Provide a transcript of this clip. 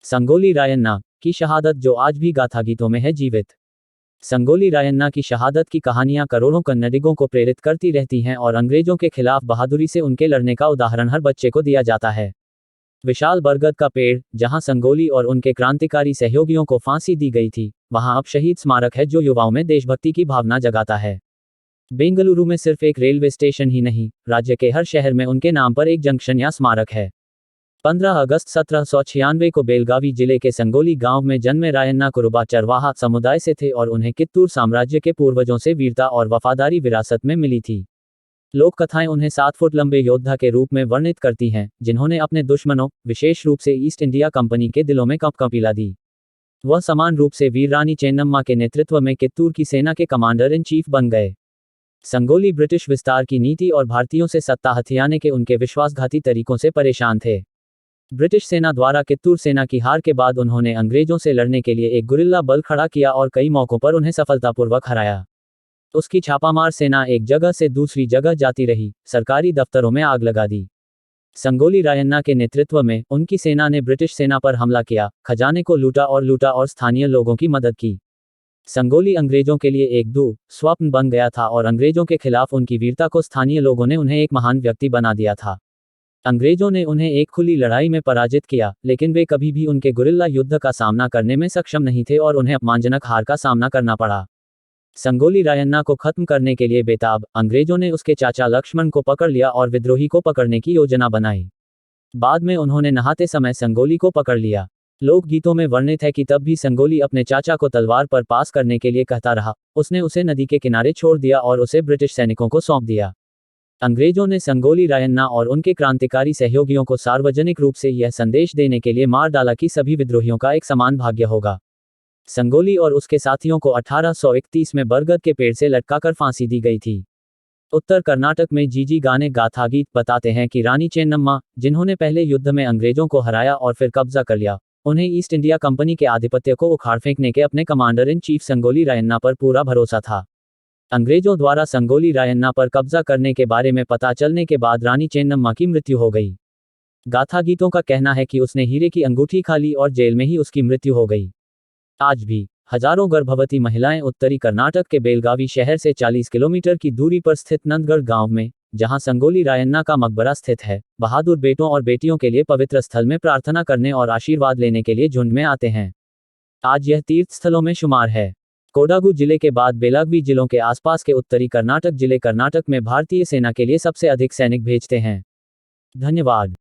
संगोली रायन्ना की शहादत जो आज भी गाथा गीतों में है जीवित। संगोली रायन्ना की शहादत की कहानियां करोड़ों कन्नडिगों को प्रेरित करती रहती हैं और अंग्रेजों के खिलाफ बहादुरी से उनके लड़ने का उदाहरण हर बच्चे को दिया जाता है। विशाल बरगद का पेड़, जहां संगोली और उनके क्रांतिकारी सहयोगियों को फांसी दी गई थी, वहां अब शहीद स्मारक है जो युवाओं में देशभक्ति की भावना जगाता है। बेंगलुरु में सिर्फ एक रेलवे स्टेशन ही नहीं, राज्य के हर शहर में उनके नाम पर एक जंक्शन या स्मारक है। 15 अगस्त 1796 को बेलगावी जिले के संगोली गांव में जन्मे रायन्ना कुरुबा चरवाहा समुदाय से थे और उन्हें कित्तूर साम्राज्य के पूर्वजों से वीरता और वफादारी विरासत में मिली थी। लोक कथाएं उन्हें 7 फुट लंबे योद्धा के रूप में वर्णित करती हैं, जिन्होंने अपने दुश्मनों, विशेष रूप से ईस्ट इंडिया कंपनी के दिलों में कंपकंपी ला दी। वह समान रूप से वीर रानी चेन्नम्मा के नेतृत्व में कित्तूर की सेना के कमांडर इन चीफ बन गए। संगोली ब्रिटिश विस्तार की नीति और भारतीयों से सत्ता हथियाने के उनके विश्वासघाती तरीकों से परेशान थे। ब्रिटिश सेना द्वारा कित्तूर सेना की हार के बाद उन्होंने अंग्रेजों से लड़ने के लिए एक गुरिल्ला बल खड़ा किया और कई मौकों पर उन्हें सफलतापूर्वक हराया। उसकी छापामार सेना एक जगह से दूसरी जगह जाती रही, सरकारी दफ्तरों में आग लगा दी। संगोली रायन्ना के नेतृत्व में उनकी सेना ने ब्रिटिश सेना पर हमला किया, खजाने को लूटा और स्थानीय लोगों की मदद की। संगोली अंग्रेजों के लिए एक स्वप्न बन गया था और अंग्रेजों के खिलाफ उनकी वीरता को स्थानीय लोगों ने उन्हें एक महान व्यक्ति बना दिया था। अंग्रेजों ने उन्हें एक खुली लड़ाई में पराजित किया, लेकिन वे कभी भी उनके गुरिल्ला युद्ध का सामना करने में सक्षम नहीं थे और उन्हें अपमानजनक हार का सामना करना पड़ा। संगोली रायन्ना को खत्म करने के लिए बेताब अंग्रेजों ने उसके चाचा लक्ष्मण को पकड़ लिया और विद्रोही को पकड़ने की योजना बनाई। बाद में उन्होंने नहाते समय संगोली को पकड़ लिया। लोकगीतों में वर्णित है कि तब भी संगोली अपने चाचा को तलवार पर पास करने के लिए कहता रहा। उसने उसे नदी के किनारे छोड़ दिया और उसे ब्रिटिश सैनिकों को सौंप दिया। अंग्रेजों ने संगोली रायन्ना और उनके क्रांतिकारी सहयोगियों को सार्वजनिक रूप से यह संदेश देने के लिए मार डाला कि सभी विद्रोहियों का एक समान भाग्य होगा। संगोली और उसके साथियों को 1831 में बरगद के पेड़ से लटकाकर फांसी दी गई थी। उत्तर कर्नाटक में जीजी गाने गाथा गीत बताते हैं कि रानी चेन्नम्मा, जिन्होंने पहले युद्ध में अंग्रेजों को हराया और फिर कब्जा कर लिया, उन्हें ईस्ट इंडिया कंपनी के आधिपत्य को उखाड़ फेंकने के अपने commander in chief Sangolli Rayanna पर पूरा भरोसा था। अंग्रेजों द्वारा संगोली रायन्ना पर कब्जा करने के बारे में पता चलने के बाद रानी चेन्नम्मा की मृत्यु हो गई। गाथा गीतों का कहना है कि उसने हीरे की अंगूठी खा ली और जेल में ही उसकी मृत्यु हो गई। आज भी हजारों गर्भवती महिलाएं उत्तरी कर्नाटक के बेलगावी शहर से 40 किलोमीटर की दूरी पर स्थित नंदगढ़ गांव में, जहां संगोली रायन्ना का मकबरा स्थित है, बहादुर बेटों और बेटियों के लिए पवित्र स्थल में प्रार्थना करने और आशीर्वाद लेने के लिए झुंड में आते हैं। आज यह तीर्थ स्थलों में शुमार है। कोडागु जिले के बाद बेलागवी जिलों के आसपास के उत्तरी कर्नाटक जिले कर्नाटक में भारतीय सेना के लिए सबसे अधिक सैनिक भेजते हैं। धन्यवाद।